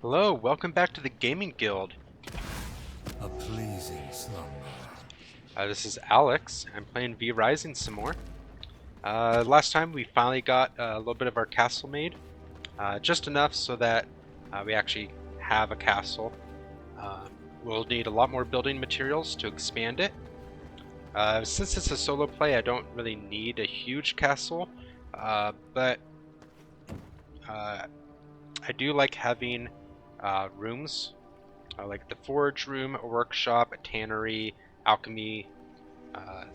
Hello, welcome back to the Gaming Guild. A pleasing slumber. This is Alex. I'm playing V Rising some more. Last time we finally got a little bit of our castle made. Just enough so that we actually have a castle. We'll need a lot more building materials to expand it. Since it's a solo play, I don't really need a huge castle. But I do like having rooms. Like the forge room, a workshop, a tannery, alchemy,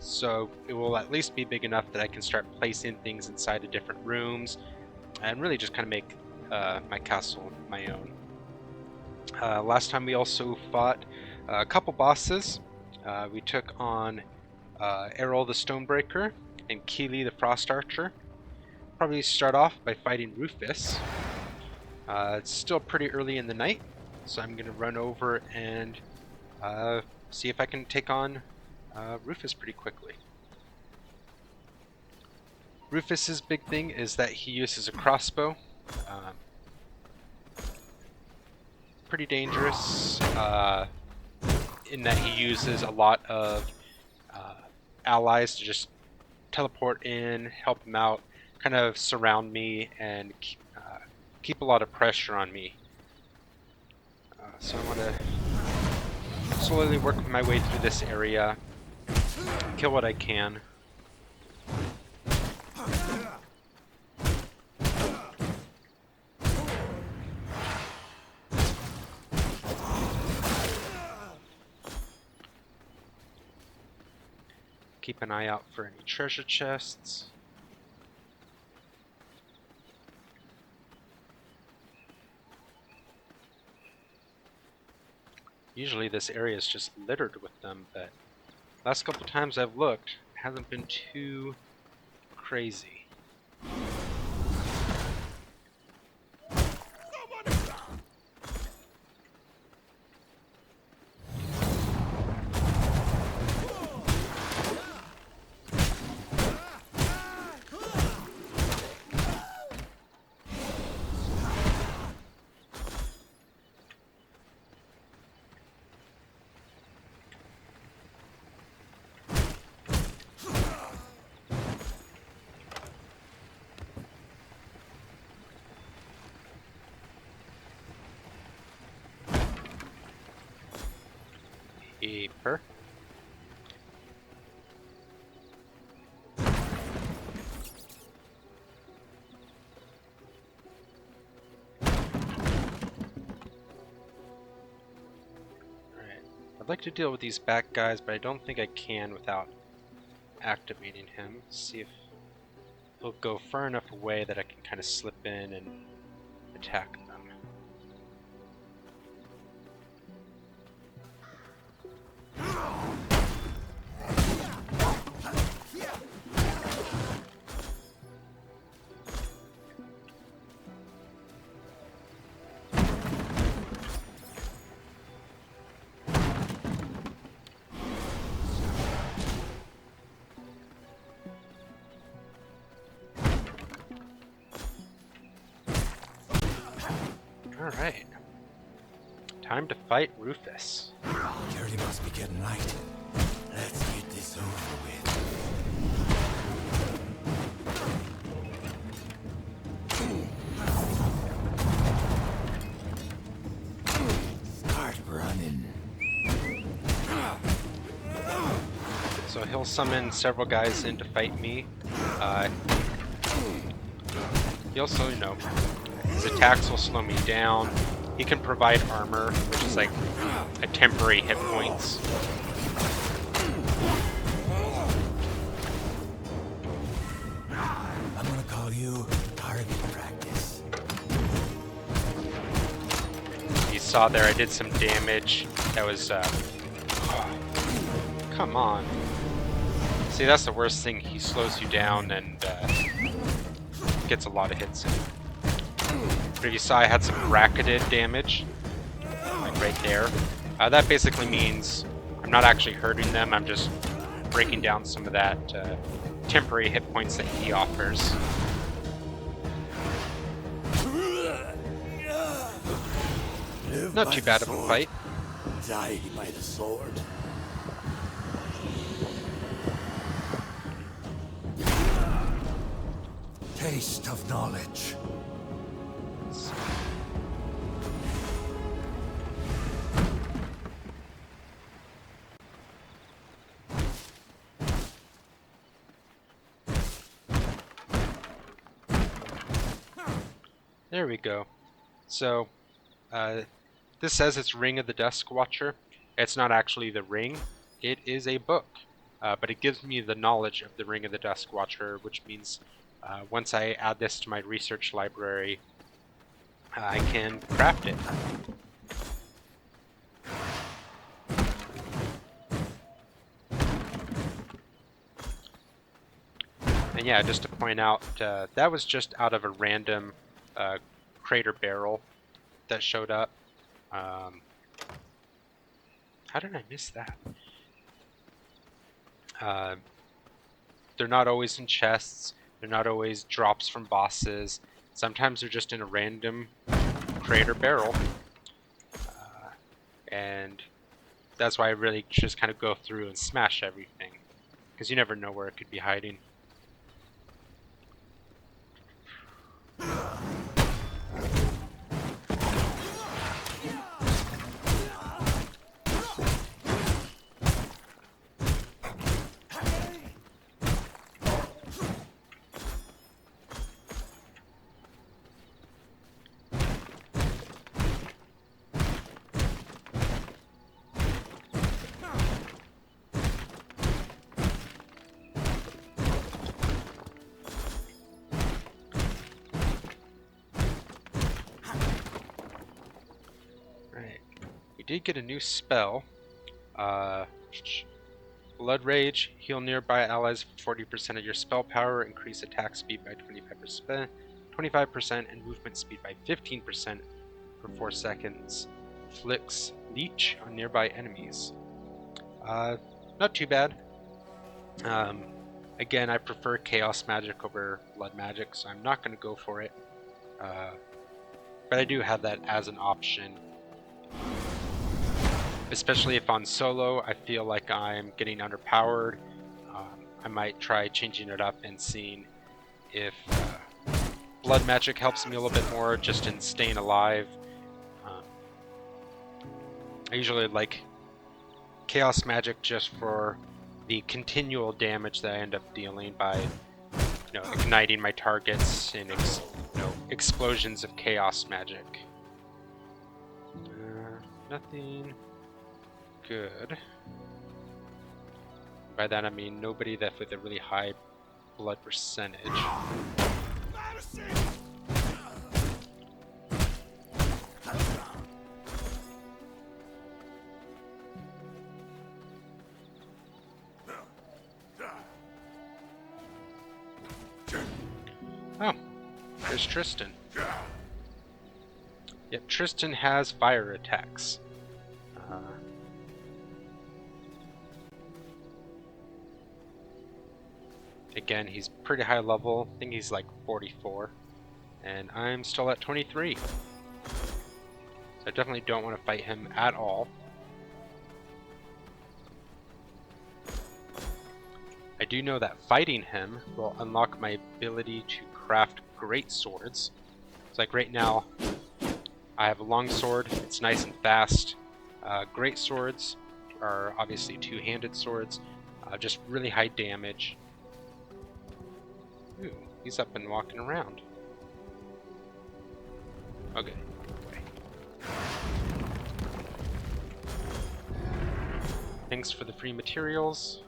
so it will at least be big enough that I can start placing things inside of different rooms and really just kind of make my castle my own. Last time we also fought a couple bosses. We took on Errol the Stonebreaker and Keely the Frost Archer. Probably start off by fighting Rufus. It's still pretty early in the night, so I'm going to run over and see if I can take on Rufus pretty quickly. Rufus's big thing is that he uses a crossbow. Pretty dangerous in that he uses a lot of allies to just teleport in, help him out, kind of surround me, and keep a lot of pressure on me. So I want to slowly work my way through this area, kill what I can. Keep an eye out for any treasure chests. Usually this area is just littered with them, but last couple times I've looked, it hasn't been too crazy. Paper. I'd like to deal with these back guys, but I don't think I can without activating him. See if he'll go far enough away that I can kind of slip in and attack them. Alright. Time to fight Rufus. It already must be getting light. Let's get this over with. Start running. So he'll summon several guys in to fight me. He also, his attacks will slow me down. He can provide armor, which is like a temporary hit points. I'm gonna call you target practice. You saw there I did some damage. That was, come on. See, that's the worst thing. He slows you down and gets a lot of hits in. But if you saw, I had some bracketed damage, like right there. That basically means I'm not actually hurting them, I'm just breaking down some of that temporary hit points that he offers. Live Not by too the bad of a sword. fight. Die by the sword. Taste of knowledge. There we go. So, this says it's Ring of the Dusk Watcher. It's not actually the ring, it is a book. But it gives me the knowledge of the Ring of the Dusk Watcher, which means once I add this to my research library, I can craft it. And yeah, just to point out, that was just out of a random crater barrel that showed up. How did I miss that? They're not always in chests. They're not always drops from bosses. Sometimes they're just in a random crater barrel. And that's why I really just kind of go through and smash everything. Because you never know where it could be hiding. Right. We did get a new spell. Blood Rage. Heal nearby allies for 40% of your spell power. Increase attack speed by 25%, and movement speed by 15% for 4 seconds. Flicks Leech on nearby enemies. Not too bad. Again, I prefer Chaos Magic over Blood Magic, so I'm not going to go for it. But I do have that as an option. Especially if on solo I feel like I'm getting underpowered. I might try changing it up and seeing if Blood Magic helps me a little bit more just in staying alive. I usually like Chaos Magic just for the continual damage that I end up dealing by igniting my targets in explosions of Chaos Magic. Nothing good. By that I mean nobody that with a really high blood percentage. Oh, there's Tristan. Yep, Tristan has fire attacks. Again, he's pretty high level. I think he's like 44. And I'm still at 23. So I definitely don't want to fight him at all. I do know that fighting him will unlock my ability to craft great swords. It's like right now, I have a long sword. It's nice and fast. Great swords are obviously two-handed swords. Just really high damage. Ooh, he's up and walking around. Okay. Thanks for the free materials.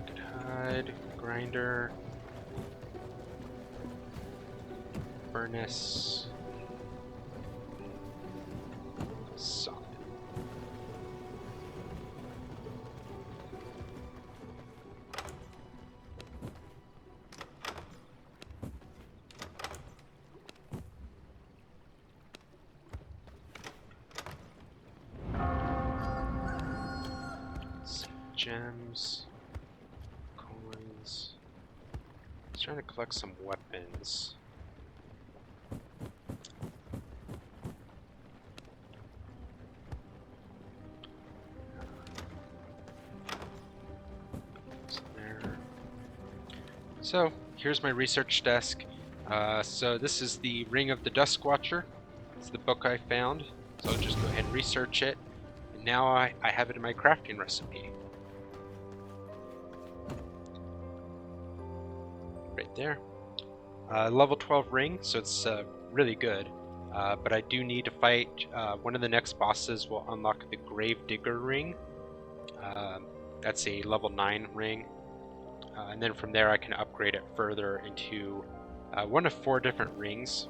Good hide, grinder, furnace, saw. trying to collect some weapons. There. So here's my research desk. So this is the Ring of the Dusk Watcher. It's the book I found. So I'll just go ahead and research it. And now I have it in my crafting recipe. Right there. Level 12 ring, so it's really good. But I do need to fight one of the next bosses will unlock the Grave Digger ring. That's a level 9 ring. And then from there I can upgrade it further into one of 4 different rings.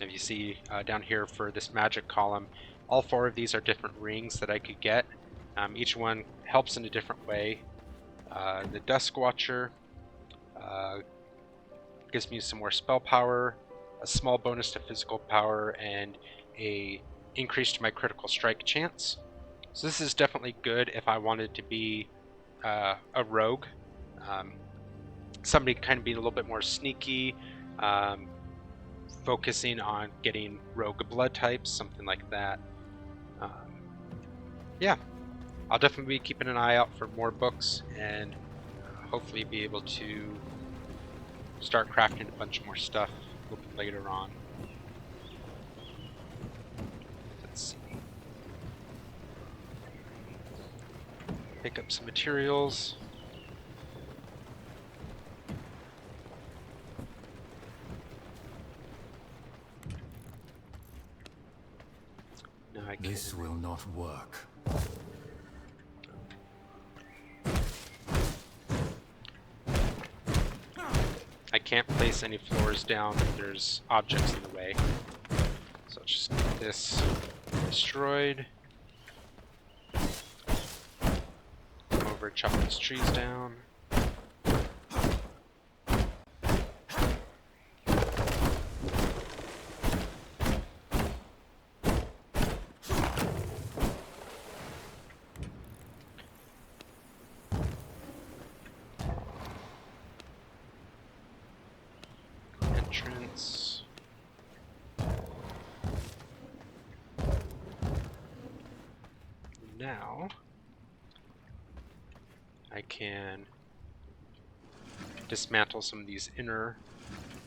If you see down here for this magic column, all 4 of these are different rings that I could get. Each one helps in a different way. The Dusk Watcher gives me some more spell power, a small bonus to physical power, and a increase to my critical strike chance. So this is definitely good if I wanted to be a rogue. Somebody kind of being a little bit more sneaky, focusing on getting rogue blood types, something like that. Yeah, I'll definitely be keeping an eye out for more books and hopefully be able to start crafting a bunch more stuff a little bit later on. Let's see. Pick up some materials. Now This will not work. I can't place any floors down if there's objects in the way. So let's just get this destroyed. Come over and chop these trees down. Entrance. Now I can dismantle some of these inner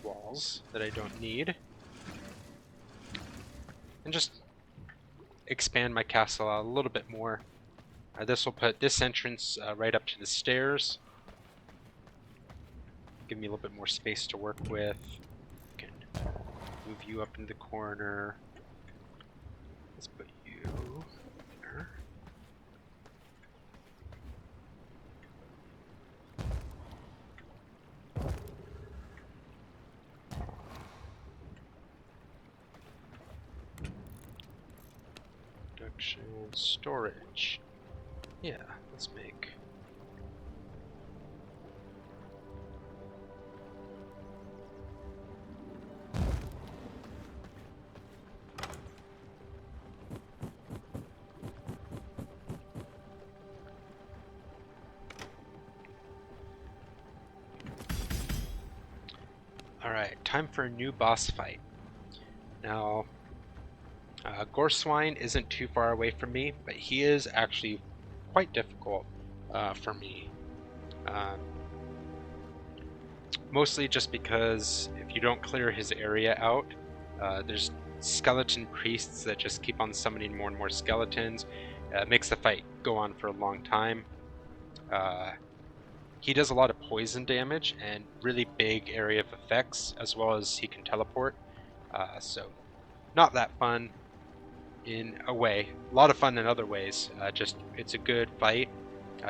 walls that I don't need and just expand my castle out a little bit more. This will put this entrance right up to the stairs. Give me a little bit more space to work with. Can move you up in the corner. Let's put you there. Production, storage. Yeah, let's make. Alright, time for a new boss fight. Now, Gorswine isn't too far away from me, but he is actually quite difficult for me. Mostly just because if you don't clear his area out, there's skeleton priests that just keep on summoning more and more skeletons. It makes the fight go on for a long time. He does a lot of poison damage and really big area of effects, as well as he can teleport. So not that fun in a way. A lot of fun in other ways. Just it's a good fight.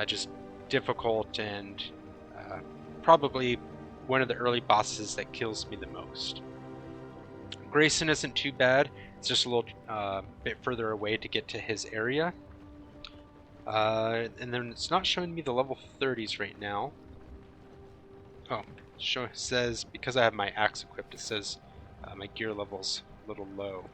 Just difficult and probably one of the early bosses that kills me the most. Grayson isn't too bad. It's just a little bit further away to get to his area. And then it's not showing me the level 30s right now. Oh, says because I have my axe equipped, it says my gear level's a little low.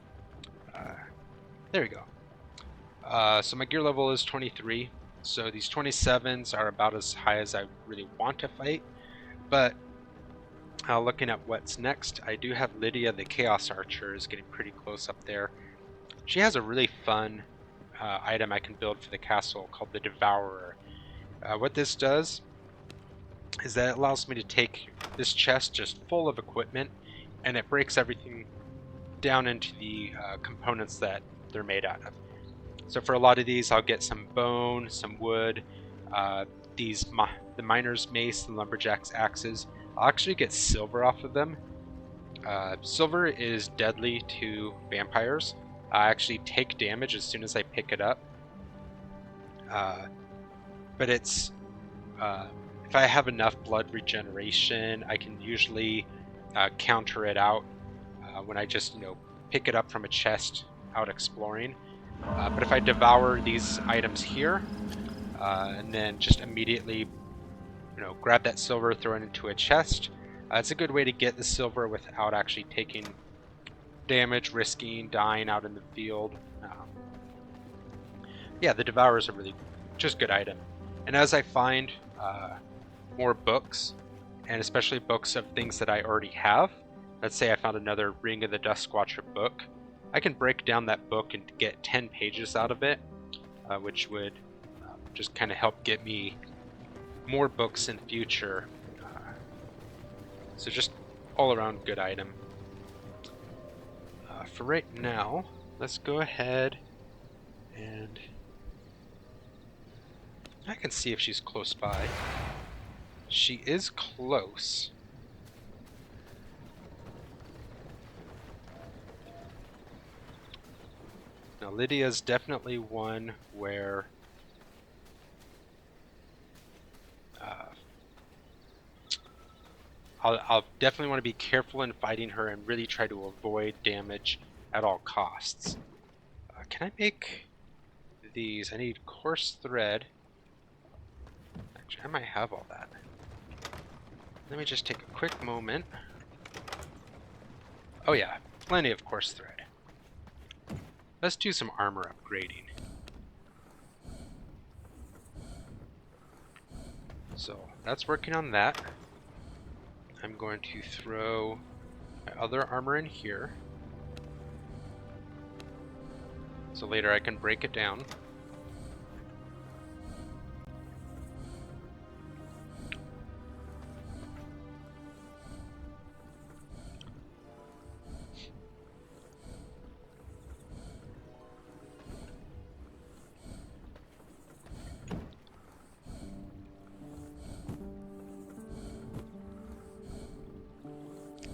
There we go. So my gear level is 23. So these 27s are about as high as I really want to fight. But looking at what's next, I do have Lydia the Chaos Archer is getting pretty close up there. She has a really fun item I can build for the castle called the Devourer. What this does is that it allows me to take this chest just full of equipment, and it breaks everything down into the components that they're made out of. So for a lot of these, I'll get some bone, some wood, the miner's mace, the lumberjack's axes. I'll actually get silver off of them. Silver is deadly to vampires. I actually take damage as soon as I pick it up. But it's if I have enough blood regeneration, I can usually counter it out when I just pick it up from a chest out exploring. But if I devour these items here and then just immediately grab that silver, throw it into a chest, it's a good way to get the silver without actually taking damage, risking dying out in the field. Yeah, the Devourer is a really just good item. And as I find more books, and especially books of things that I already have, let's say I found another Ring of the Duskwatcher book, I can break down that book and get 10 pages out of it, which would just kind of help get me more books in future. So just all around good item. For right now, let's go ahead and I can see if she's close by. She is close. Now Lydia's definitely one where I'll definitely want to be careful in fighting her and really try to avoid damage at all costs. Can I make these? I need coarse thread. Actually, I might have all that. Let me just take a quick moment. Oh yeah, plenty of coarse thread. Let's do some armor upgrading. So that's working on that. I'm going to throw my other armor in here, so later I can break it down.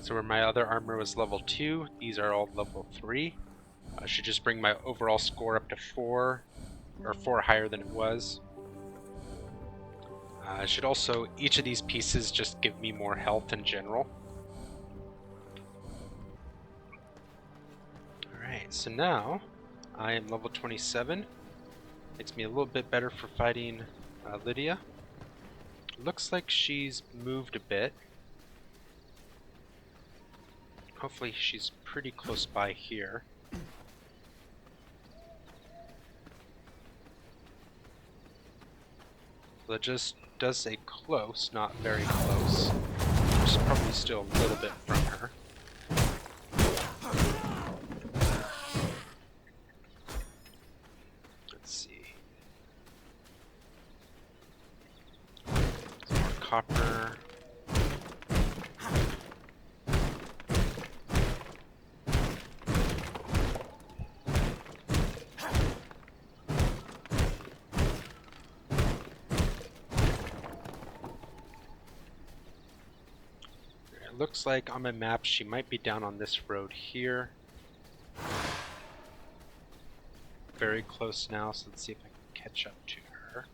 So where my other armor was level 2, these are all level 3. I should just bring my overall score up to 4, or 4 higher than it was. Should also, each of these pieces just give me more health in general. Alright, so now I am level 27. Makes me a little bit better for fighting Lydia. Looks like she's moved a bit. Hopefully she's pretty close by here. So that just does say close, not very close. Which is probably still a little bit from her. Let's see. Some more copper. Looks like on my map she might be down on this road here. Very close now, so let's see if I can catch up to her.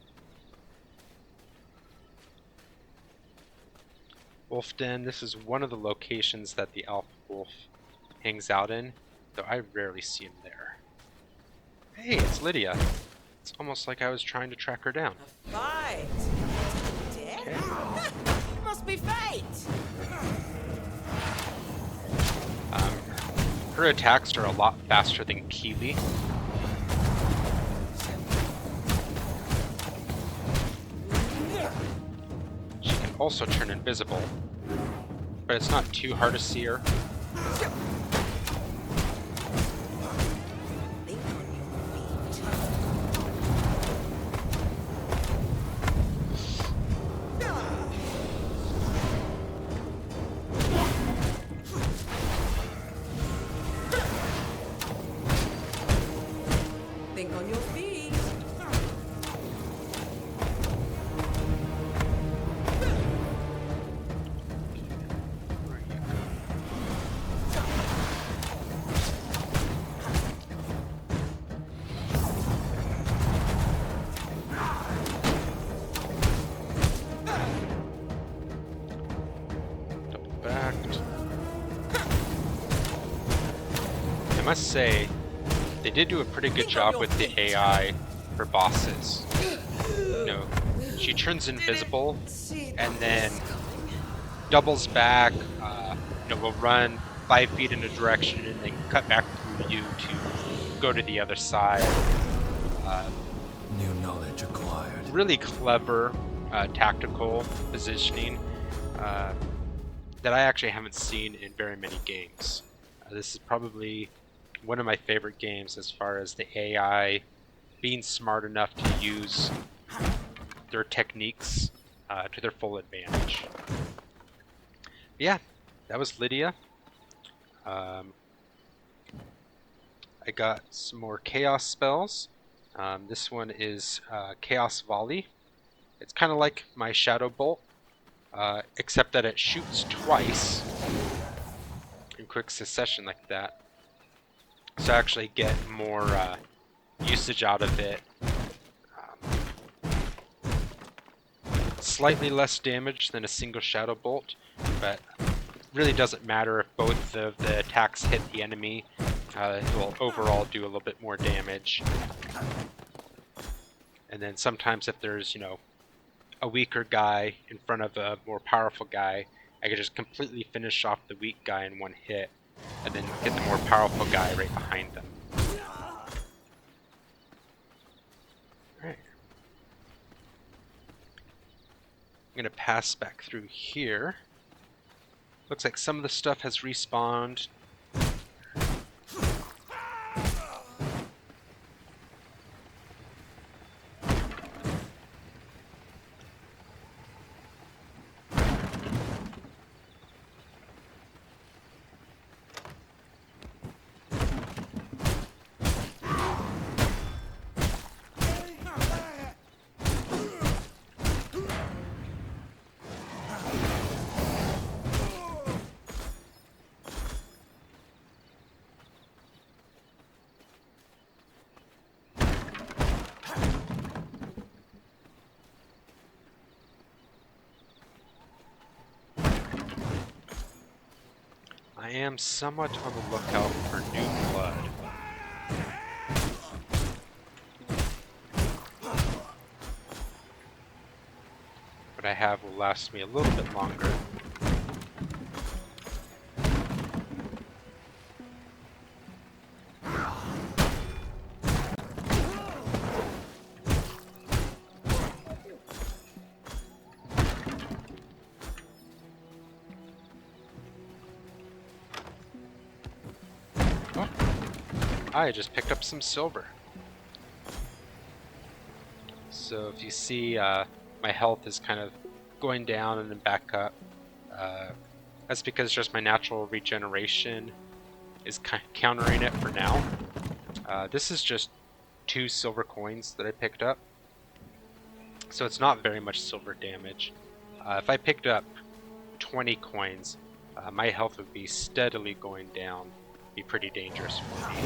Wolf Den, this is one of the locations that the Alpha Wolf hangs out in, though I rarely see him there. Hey, it's Lydia. It's almost like I was trying to track her down. A fight! Dead? Okay. Must be fate! Her attacks are a lot faster than Keely. She can also turn invisible, but it's not too hard to see her. Think on your feet. Double backed. I must say, they did do a pretty good job with the AI for bosses. You know, she turns invisible and then doubles back, will run 5 feet in a direction and then cut back through you to go to the other side. New knowledge acquired. Really clever tactical positioning that I actually haven't seen in very many games. This is probably one of my favorite games as far as the AI being smart enough to use their techniques to their full advantage. Yeah, that was Lydia. I got some more Chaos spells. This one is Chaos Volley. It's kind of like my Shadow Bolt, except that it shoots twice in quick succession like that. So I actually get more usage out of it. Slightly less damage than a single Shadow Bolt, but really doesn't matter if both of the attacks hit the enemy. It will overall do a little bit more damage. And then sometimes if there's, a weaker guy in front of a more powerful guy, I could just completely finish off the weak guy in one hit, and then get the more powerful guy right behind them. Alright. I'm going to pass back through here. Looks like some of the stuff has respawned. I am somewhat on the lookout for new blood. What I have will last me a little bit longer. I just picked up some silver. So if you see my health is kind of going down and then back up, that's because just my natural regeneration is countering it for now. This is just 2 silver coins that I picked up, so it's not very much silver damage. If I picked up 20 coins, my health would be steadily going down. Be pretty dangerous for me.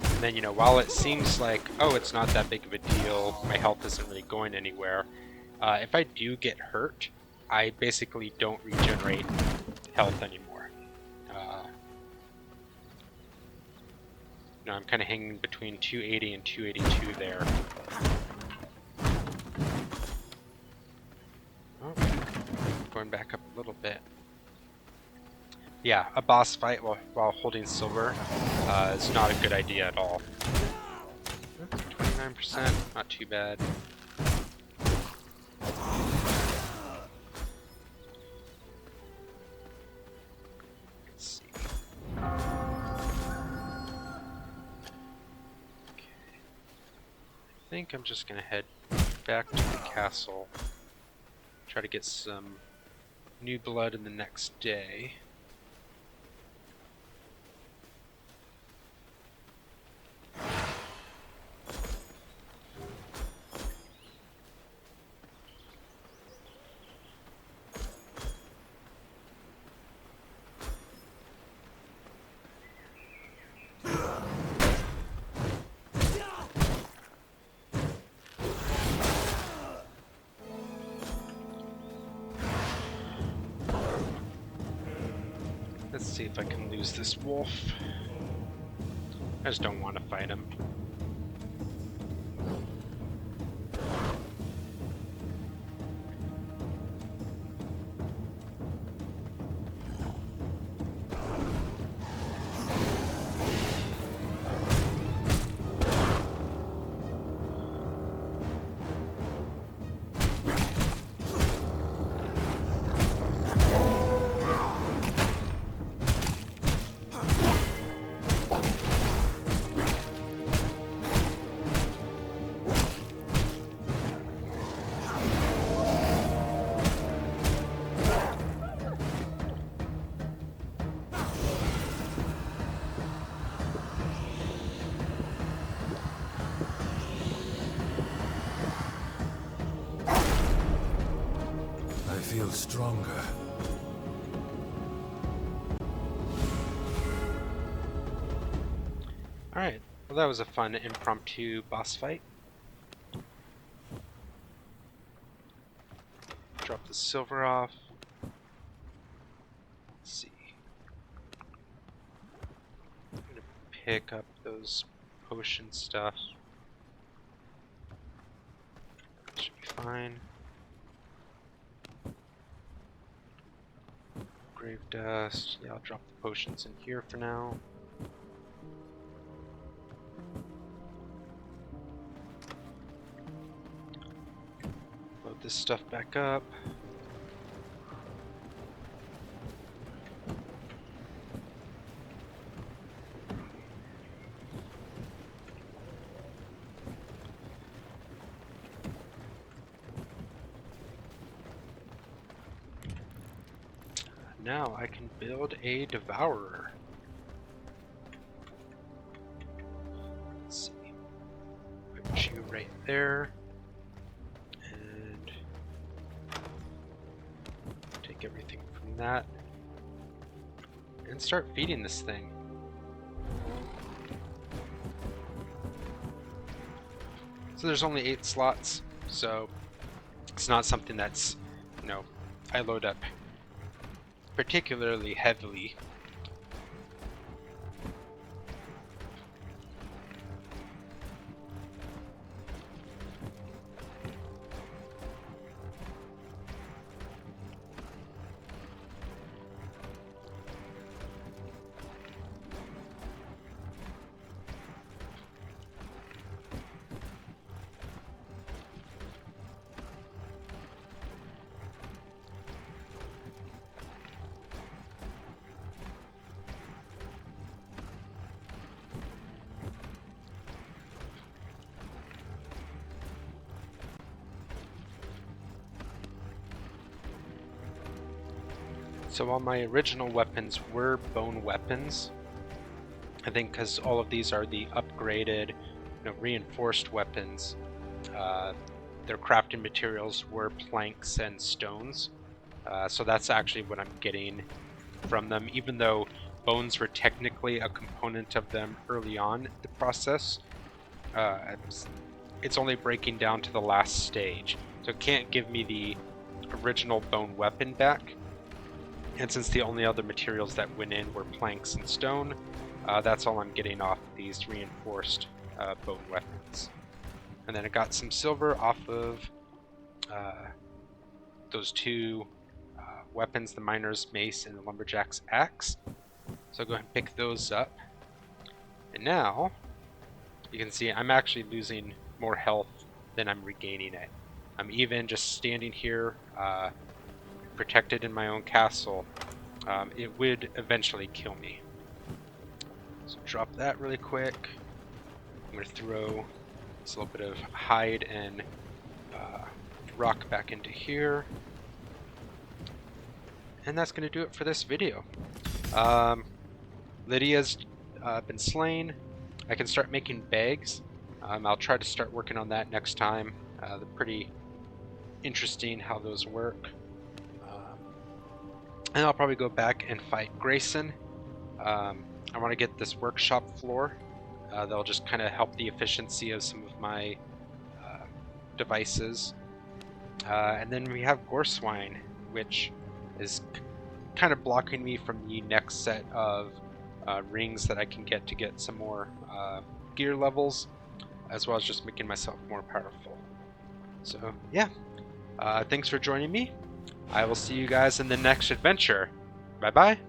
And then, while it seems like, oh, it's not that big of a deal, my health isn't really going anywhere, if I do get hurt, I basically don't regenerate health anymore. I'm kind of hanging between 280 and 282 there. Going back up a little bit. Yeah, a boss fight while holding silver is not a good idea at all. 29 29%, not too bad. Let's see. Okay. I think I'm just gonna head back to the castle. Try to get some new blood in the next day. Let's see if I can lose this wolf. I just don't want to fight him. I feel stronger. Alright, well that was a fun impromptu boss fight. Drop the silver off. Let's see. I'm gonna pick up those potion stuff. Should be fine. Grave dust. Yeah, I'll drop the potions in here for now. Load this stuff back up. Now I can build a devourer. Let's see. Put you right there. And take everything from that. And start feeding this thing. So there's only 8 slots, so it's not something that's, you know, I load up particularly heavily. So all my original weapons were bone weapons. I think because all of these are the upgraded, reinforced weapons. Their crafting materials were planks and stones. So that's actually what I'm getting from them, even though bones were technically a component of them early on in the process. It's only breaking down to the last stage. So it can't give me the original bone weapon back. And since the only other materials that went in were planks and stone, that's all I'm getting off these reinforced bone weapons. And then I got some silver off of those 2 weapons, the miner's mace and the lumberjack's axe. So I'll go ahead and pick those up. And now, you can see I'm actually losing more health than I'm regaining it. I'm even just standing here, protected in my own castle. It would eventually kill me. So drop that really quick. I'm going to throw this little bit of hide and rock back into here. And that's going to do it for this video. Lydia's been slain. I can start making bags. I'll try to start working on that next time. They're pretty interesting how those work. And I'll probably go back and fight Grayson. I want to get this workshop floor. That'll just kind of help the efficiency of some of my devices. And then we have Gorswine, which is kind of blocking me from the next set of rings that I can get to get some more gear levels, as well as just making myself more powerful. So yeah, thanks for joining me. I will see you guys in the next adventure. Bye bye.